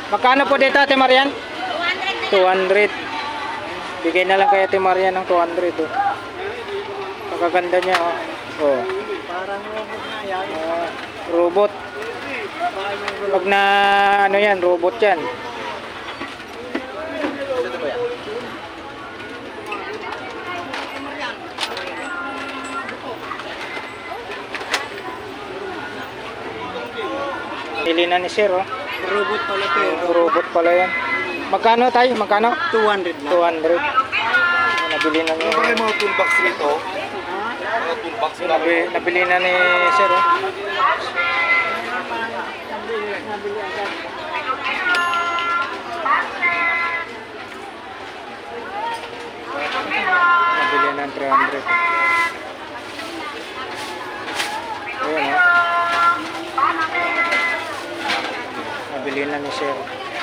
Magkano po dito, Ate Marian? 200. Bigay na lang kay Ate Marian ng 200. Oh. Pagkaganda niya. Oh. Oh. Parang robot na yan. Robot. Pag na ano yan, robot yan. Ito ba yan? Pili na ni Sir, oh. Robot pala ito. Robot pala yan. Magkano tayo? Magkano? 200 lang. 200. Nabili na niya. Ano ba yung mga toolbox rito? Mga toolbox na Nabili na ni Sir, oh. Nabili na ng 300. Ayan, oh. Nabili na ni Sir.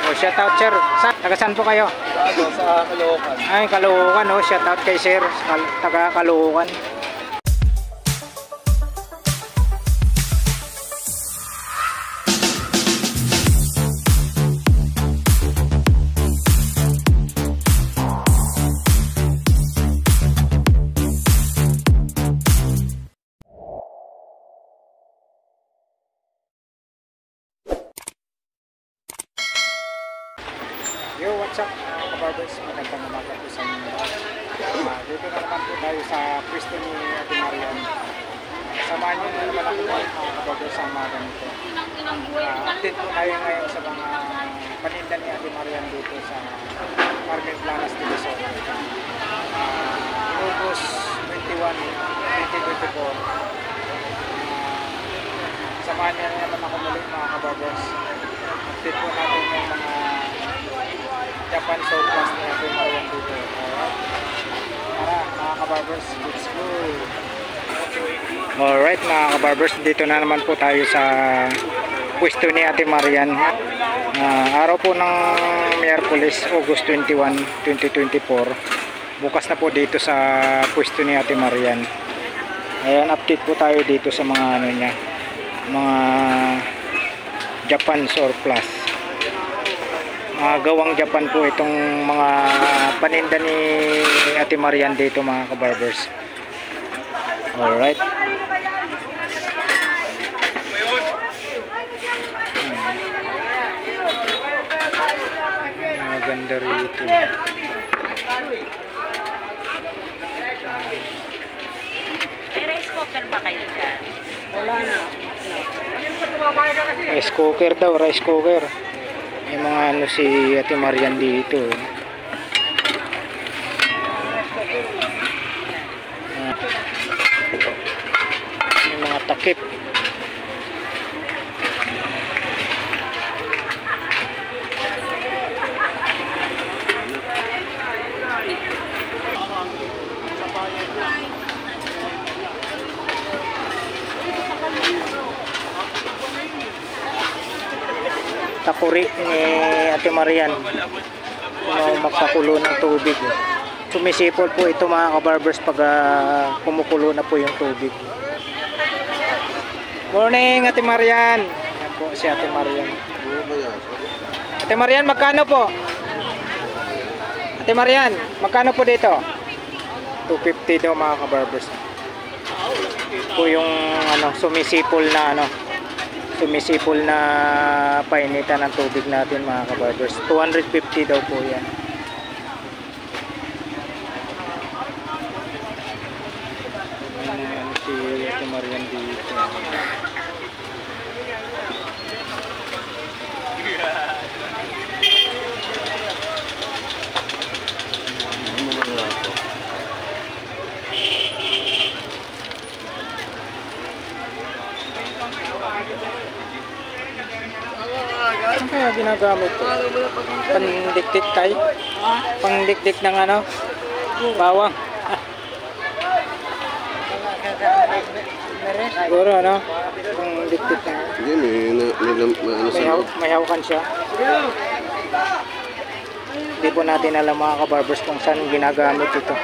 Oh, shout out Sir. Taga saan po kayo? sa Caloocan. Ay, Caloocan, oh. Shout out kay Sir. Taga Caloocan. Yo, what's up mga kabarbers? Magandang umaga po sa inyo. Dito na naman po tayo sa pwesto ni Ate Marian. Samahan nyo na naman ako mga kabarbers sa umaga nito. Update po tayo ngayon sa mga paninda ni Ate Marian dito sa Carmen Planas de Luzon. August 21, 2024. Samahan nyo na naman ako muli mga kabarbers. Update po natin yung mga Japan surplus na Ate Marian dito. Tara mga kabarbers, let's go! Alright mga kabarbers, dito na naman po tayo sa pwesto ni Ate Marian. Araw po ng Miyerkules, August 21, 2024. Bukas na po dito sa pwesto ni Ate Marian. Ayan, update po tayo dito sa mga ano niya, mga Japan surplus. Gawang Japan po itong mga paninda ni Ate Marian dito mga kabarbers. Alright. Maganda rito. Rice cooker ba kayo dyan? Wala na. Rice cooker daw, rice cooker. May mga ano si Ate Marian dito. May mga takip. Takuri ni Ate Marian. Magpakulo ng tubig. Sumisipol po ito mga kabarbers pag kumukulo na po yung tubig. Morning Ate Marian. Yan po si Ate Marian. Ate Marian, magkano po? Ate Marian, magkano po dito? 250 daw mga kabarbers. Po yung ano, sumisipol na ano, sumisipol na painitan ng tubig natin mga kabarbers. 250 daw po yan. Ayan si Ate Marian dito. Ano kaya ginagamit ko? Pandikdik tayo? Pangdikdik ng ano? Bawang? Siguro ano? Pangdikdik na. Hindi, May hawkan siya. Hindi po natin alam mga kabarbers kung saan ginagamit ito.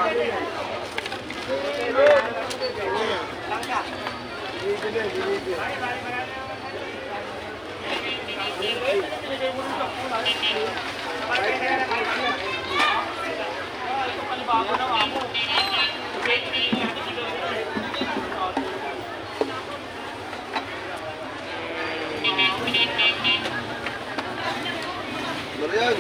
Marian.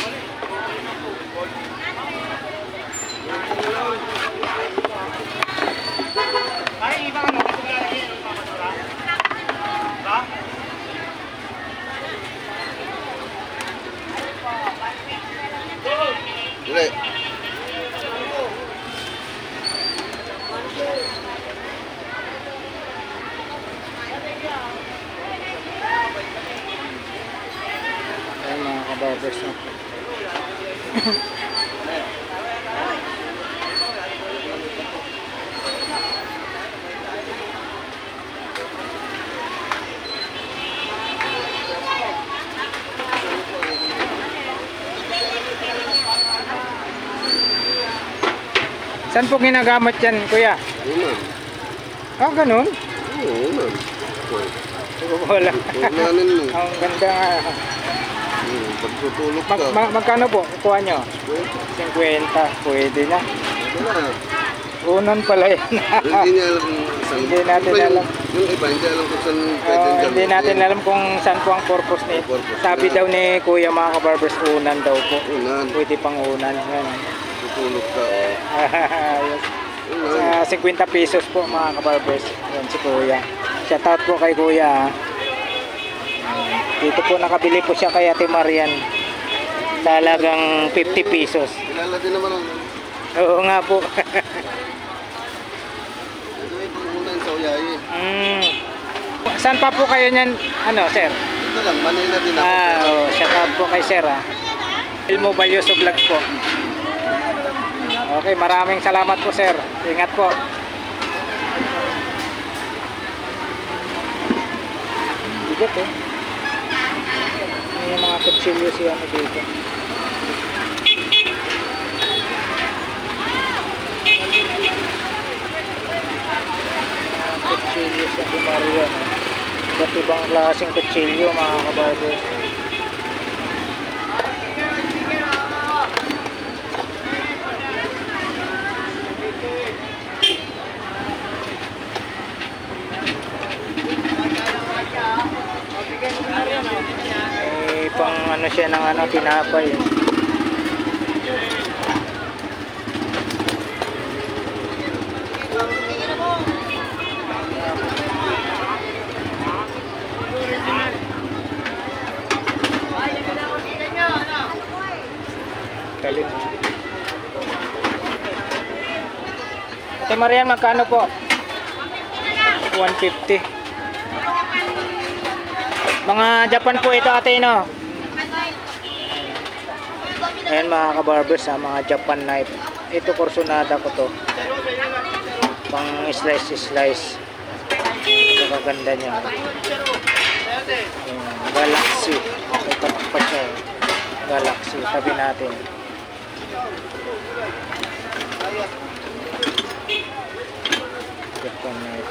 Dili. Ayan mga kabarbers, no? Saan po ginagamit yan, kuya? Unan. Ah, ganun? Oo, unan. Wala. Unanin mo. Ang ganda nga. Pagtutulog ka. Magkano po? Kuha nyo? 50. Pwede na. Wala. Unan pala yan. Hindi niya alam kung saan. Hindi natin Iba alam. Yung iba, hindi alam kung saan pwede Hindi gamitin. natin alam kung saan po ang purpose nito. Purpose Sabi na. daw ni kuya mga kabarbers, unan daw po. Unan. Pwede pang unan. Yan. Tutulog ka. Oh. Yes. Unan. 50 pesos po mga kabarbers. Yan si kuya. Shout out po kay kuya. Dito po nakabili po siya kay Ate Marian. Talagang 50 pesos. Kilala din naman ang Oo nga po. ito yung unan sa Uyayi. Saan pa po kayo niyan? Ano, sir? Ito lang, Manila din ako. Shout out po kay sir. Ilmo Balyoso Vlog po. Okay, maraming salamat po sir. Ingat po. Bigat eh. May mga kutsilyo siya dito. Kutsilyo sa Maria. Iba't ibang klaseng kutsilyo mga kabarbers. Pang ano siya ng ano, tinapay. Galit. Ate Marian, magkano po? 150. Mga Japan po ito ate, no? Ayan mga kabarbers, mga Japan knife. Ito kursunada ko to. Pang slice. Ito kaganda niya. Galaxy. Ito pa siya. Galaxy. Tabi natin. Japan knife.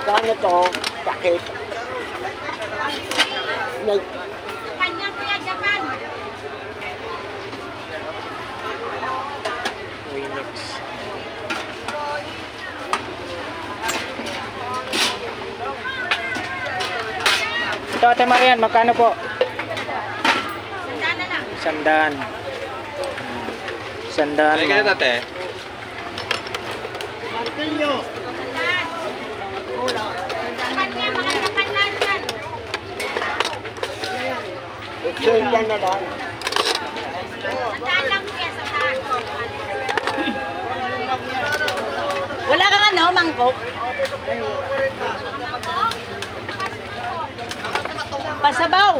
Kano to? Pakit. Winix. Ito ate Marian, magkano po? 100. 100. Ay, kaya tate. Yan na lang. Wala kang ano, mangkok? Pasabaw.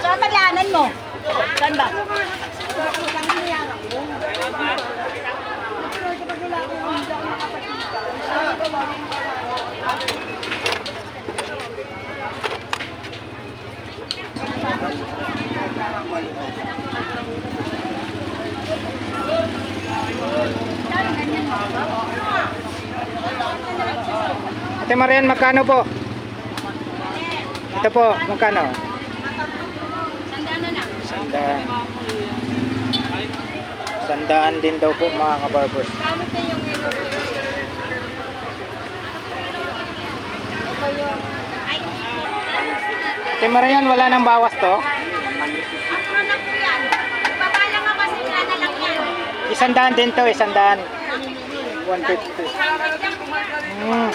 Saan paglanan mo? Saan ba? Ate Marian, magkano po? Ito po, magkano? Sandaan na lang. Sandaan. Sandaan din daw po mga kabarbers. Ate Marian, wala nang bawas to? Ano na po yan? Baba lang ako kasi wala na lang yan. Isandaan din to, isandaan. 150. Hmm.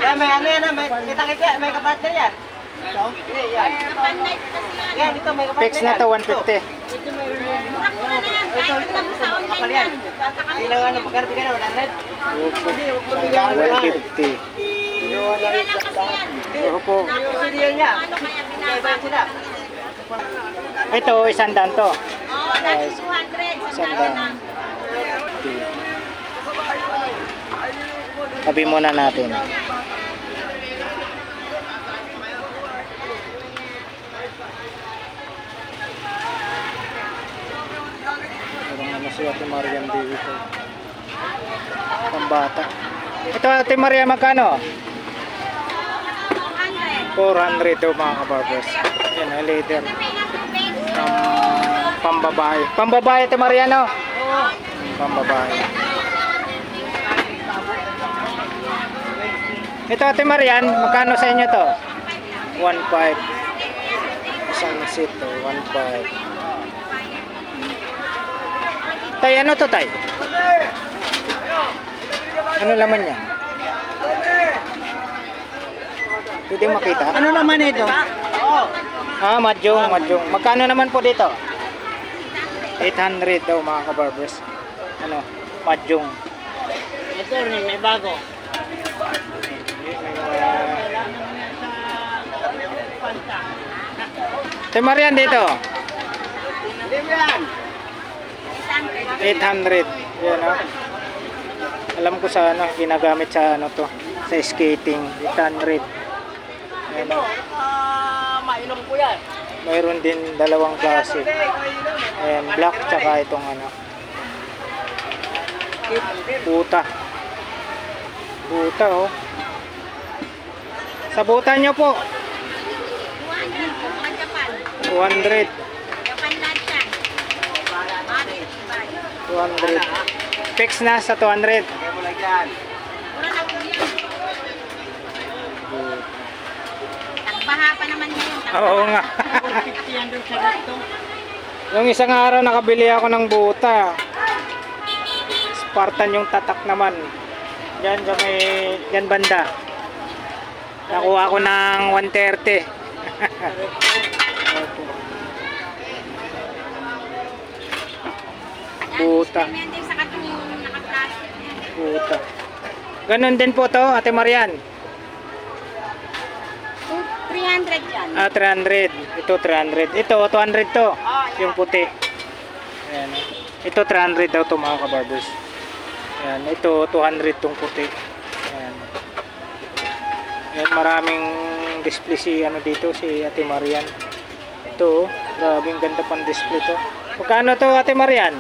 Kaya may ano yan, may kita-kita, may kapatid yan. Ito? Yan. Yan, ito may kapatid. Fix na to, 150. Kapal yan. Ilang ano, magkano bigyan na, 150. Opo. Yung niya. Iba sila. Ito, isandaan to. Oo, dati 200. Isandaan. Tabi muna natin. Parang ano si Ate Marian dito. Pambata. Ito Ate Marian, magkano? 400 daw mga kabarbers. Yan, ang leader. Pambabae. Pambabae Ate Marian, no? Pambabae. Ito Ate Marian, magkano sa inyo to? 1.5. Isang seat to, 1.5. Tay, ano to tay? Ano laman niya? Pwede makita? Ano naman ito? Ah, madyong, madyong. Magkano naman po dito? 800 daw mga kabarbers. Ano? Madyong. Ito rin, may bago. Ate Marian dito. 800. Yan ah. Alam ko sa ano, ginagamit sa ano to, sa skating. 800. Yan ah. Mainom ko yan. Mayroon din dalawang klase. Ayan, black tsaka itong ano. Buta. Buta oh. Sa buta nyo po. 200. 200. Fix na sa 200. Baha pa naman ngayon. Oo nga. Yung isang araw nakabili ako ng buta. Spartan yung tatak naman. Diyan sa may diyan banda. Nakuha ko ng 130. Buta. Buta. Ganon din po to, Ate Marian. 300 yan. Ah, 300. Ito 300. Ito 200 to. Yung puti. Ayan. Ito 300 daw to mga kabarbers. Ayan. Ito 200 tong puti. Ayan. Ayan, maraming display si ano dito si Ate Marian. Ito, grabing ganda pang display to. Magkano to Ate Marian?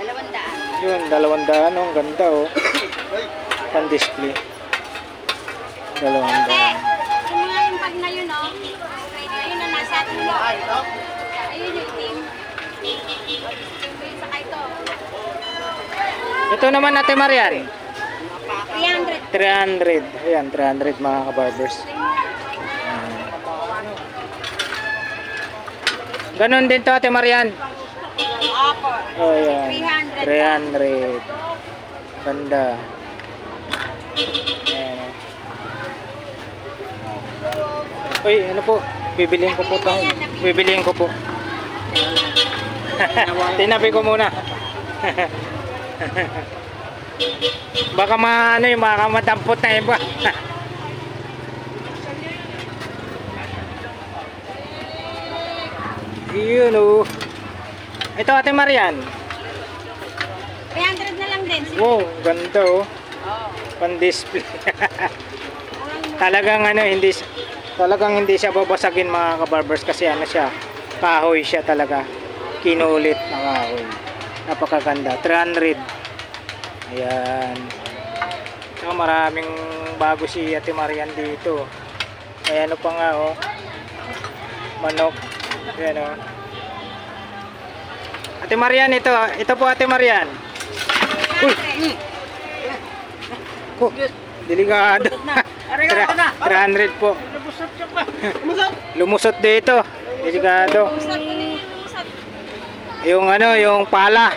200. Yun, 200. Ang ganda oh. Pang display. 200. Yung mga yung pag na yun, oh. Straight na yun na nasa tulo. Ayun yung team. Saka ito. Ito naman Ate Marian. 300. 300. Ayan, 300 mga kabarbers. Ayan. Ganon din to Ate Marian. Opo. Oh, ayan. 300. 300. Ganda. Ayan. Uy, ano po? Bibiliin ko po ito. Bibiliin ko po. Tinabi ko muna. Baka ano yung baka madampot na iba. Yun oh. Ito Ate Marian. 300 na lang din. Wow, ganda oh. Pan-display. Talagang hindi siya babasagin mga kabarbers kasi ano siya, kahoy siya talaga. Kinulit na kahoy. Napakaganda. 300. Ayan. So, maraming bago si Ate Marian dito. Ayan ano pa nga oh. Manok. Ayan oh. Ate Marian ito. Ito po Ate Marian. Uy. Ko. Delikado. 300 po. Lumusot dito. Delikado. Yung ano, yung pala.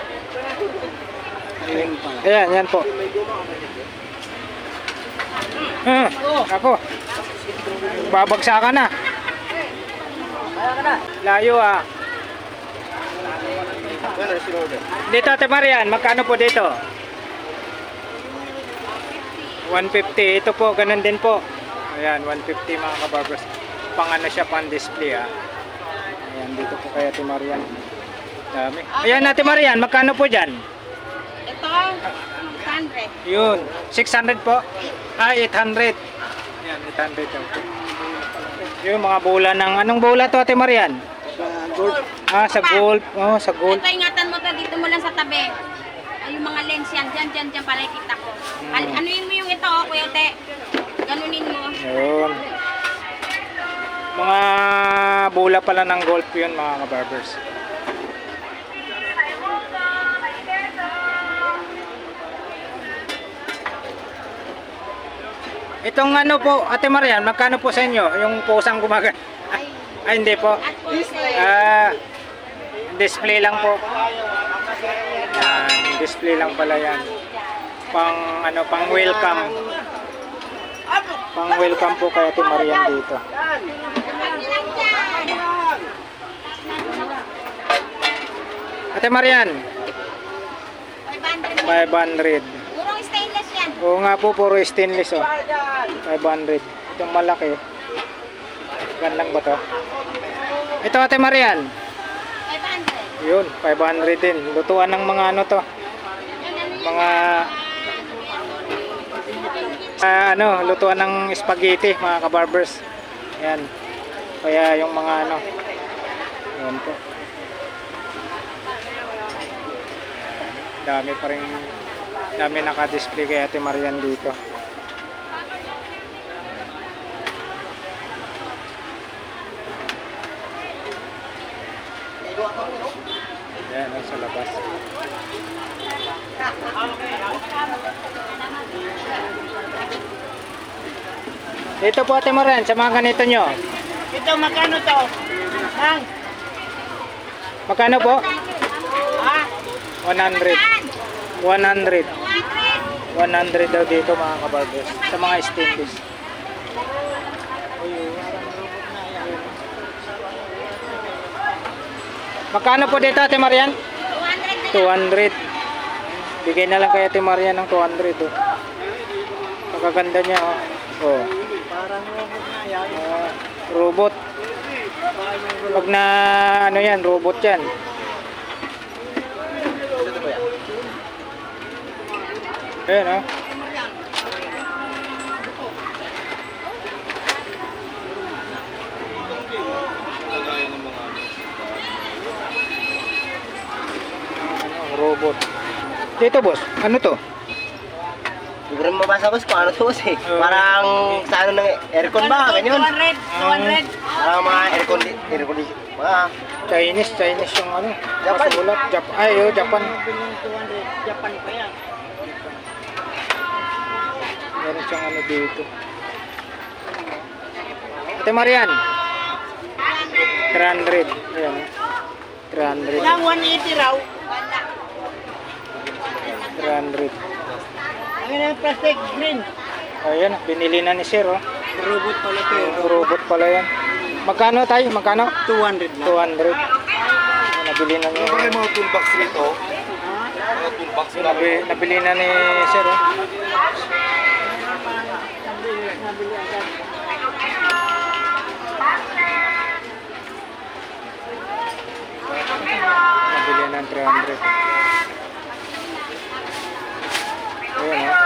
Ayan, yan po. Ako. Babagsakan na. Layo ah. Dito Ate Marian, magkano po dito? 150. Ito po, ganun din po. Ayan, 150 mga kabarbers. Pang ano siya, pang display ah. Ayan, dito po kay Ate Marian. Dami. Ayan Ate Marian, magkano po dyan? Ito, 100. Yun, 600 po. 800. Ayan, 800 daw. Yung mga bola ng, anong bola to Ate Marian? Gold. Sa golf. Oh, sa golf. Ito, ingatan mo to, dito mo lang sa tabi. Ay, yung mga lens yan, dyan pala kita ko. Anuin mo yung ito, Kuya Te. Ganunin mo. Yun. Mga bola pala ng golf yun mga kabarbers. Itong ano po, Ate Marian, magkano po sa inyo? Yung pusang gumagana? Ay, hindi po. At pulse. Display lang po. Yan, display lang pala yan. Pang ano, pang welcome. Pang welcome po kay Ate Marian dito. Ate Marian, 500. Purong stainless yan. Oo nga po, puro stainless oh. 500. Itong malaki. Gandang ba to? Ito Ate Marian. 500. Yun, 500 din. Lutuan ng mga ano to. Mga ano, lutuan ng spaghetti mga kabarbers. Yan. Kaya yung mga ano. Yan po. Dami pa rin, dami naka-display kay Ate Marian dito. Ayan, sa labas. Dito po Ate Marian, sa mga ganito nyo. Ito, magkano to? Nang? Magkano po? Ha? 100. 100. 100 daw dito mga kabarbers. Sa mga stainless. Magkano po dito Ate Marian? 200. Bigay na lang kay Ate Marian ng 200 oh. Pagkaganda niya oh. Oh. Parang robot na yan. Robot. Pag na ano yan, robot yan. Ayan oh. Robot. Dito boss, ano to? Hindi ko rin mabasa boss kung ano to boss eh. Parang sa ano ng aircon ba? Ganyan. 200. Parang mga aircon. Mga Chinese yung ano. Japan. Masulat. Ay, oh, Japan. Japan pa yan. Meron siyang ano dito. Ate Marian. 300. Ayan. 300. Lang 180 raw. 300. Ang ina yung plastic green. Ayan, binili na ni Sir oh. Robot pala to. Robot pala yan. Magkano tayo? Magkano? 200 na. 200. Ayan, nabili na niya. Ano mga toolbox rito? Mga toolbox na Nabili na ni Sir oh. Nabili na ng 300. Ayan oh.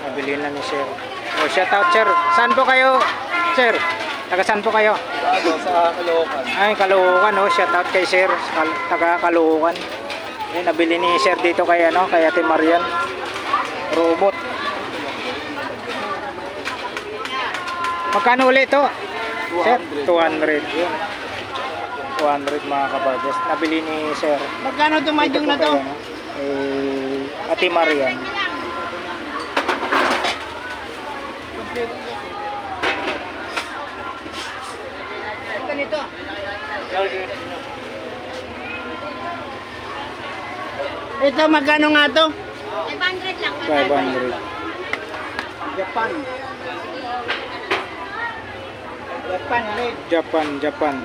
Nabili na ni Sir. Oh, shout out Sir. Saan po kayo? Sir, taga saan po kayo? ano, sa Caloocan. Ay, Caloocan, oh. Shout out kay Sir, taga Caloocan. Ayun, nabili ni Sir dito kay, ano, kay Ate Marian. Robot. Magkano ulit ito? Sir? 200. Yun. 200 mga kabarbers. Nabili ni Sir. Magkano Dito po na to? kay, ano, Ate Marian. Ganito. Ito, magkano nga to? 500 lang. 500. Japan. Japan, red. Japan.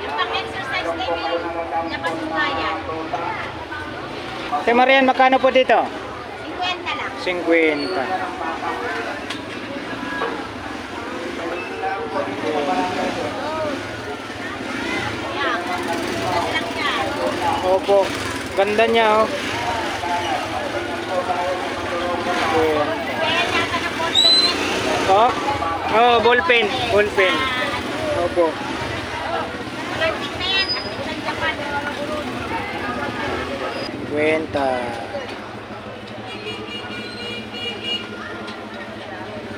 Yung pang-exercise na yung lakas mo kaya. Ate Marian, magkano po dito? 50 lang. 50. Yan. Mas lang yan. Opo. Ganda niya, oh. Ayan. Kaya yata na ballpen yan eh. Oh, oh, ballpen. Opo. Antique na yan. Antique ng Japan. 50.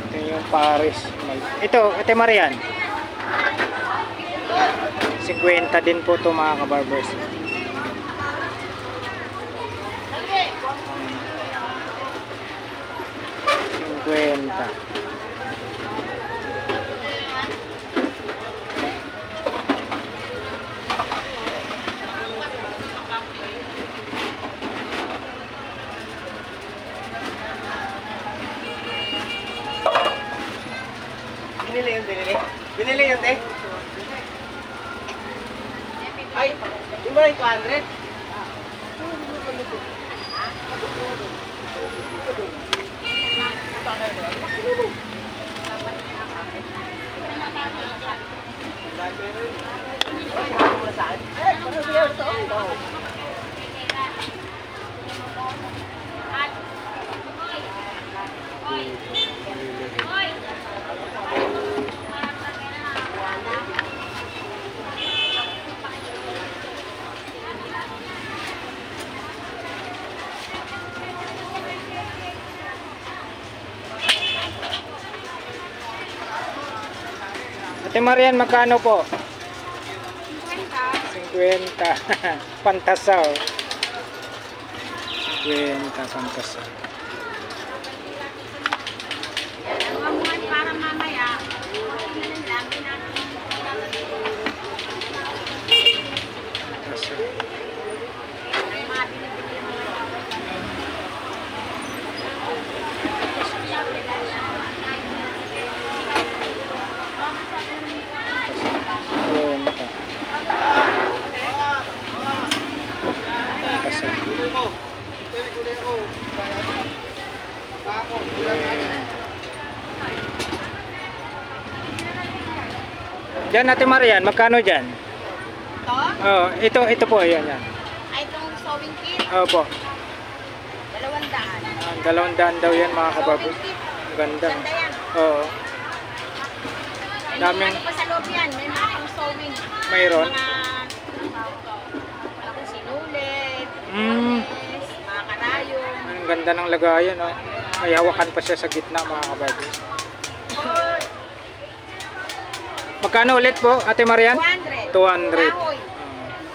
Ito yung Paris. Ito, Ate Marian. 50 din po ito mga kabarbers. Kwenta. Binili yun, te. Ay, yung ba yung 200? Ate Marian, magkano po? 50. 50. Pantasaw. 50 pantasaw. Nawamuhan para mamaya. Hindi lang natin. Pantasaw. Ay, mga binibili mo. Diyan, Ate Marian, magkano dyan? Ito? Oh, ito po, yan. Ay, itong sewing kit. Opo. 200. 200 daw yan mga kababos. Sewing kit. Ganda. Ganda yan. Oo. May Daming- mga ano pa sa loob yan. May mga pang sewing. Mayroon? Wala kong sinulit, Mm. bones, mga karayong. Ang ganda ng lagayan, oh. May hawakan pa siya sa gitna mga kababos. Magkano ulit po, Ate Marian? 200. 200. Kahoy.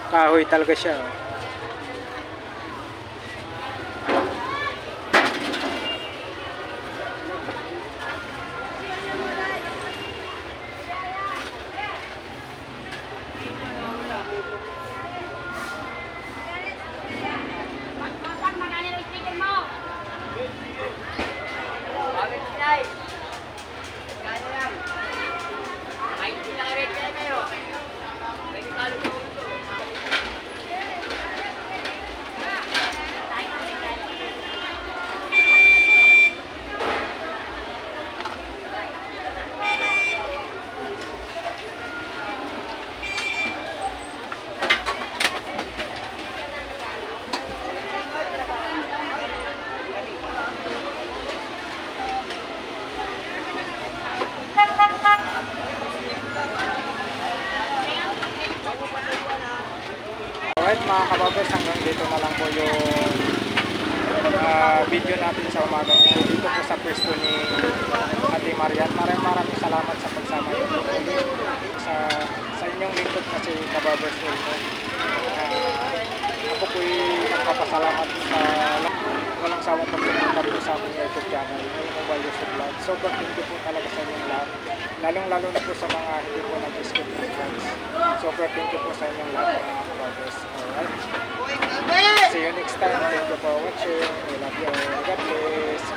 Kahoy talaga siya. Oh. Pag magkano yung chicken mo? Alright mga kababers, hanggang dito na lang po yung video natin sa umaga. Dito po sa pwesto ni Ate Marian. Maraming salamat sa pagsama niyo po sa inyong lingkod na si Kababers Elmo. Ako po'y nagpapasalamat sa walang sawang pagsuporta po sa aking YouTube channel, Mobile Yusuf Vlog. Sobrang thank you po talaga sa inyong lahat. Lalong-lalo na po sa mga hindi po nag-skip ng vlogs. Sobrang thank you po sa inyong lahat mga kababers. Alright. See you next time. Thank you for watching. We love you all. God bless.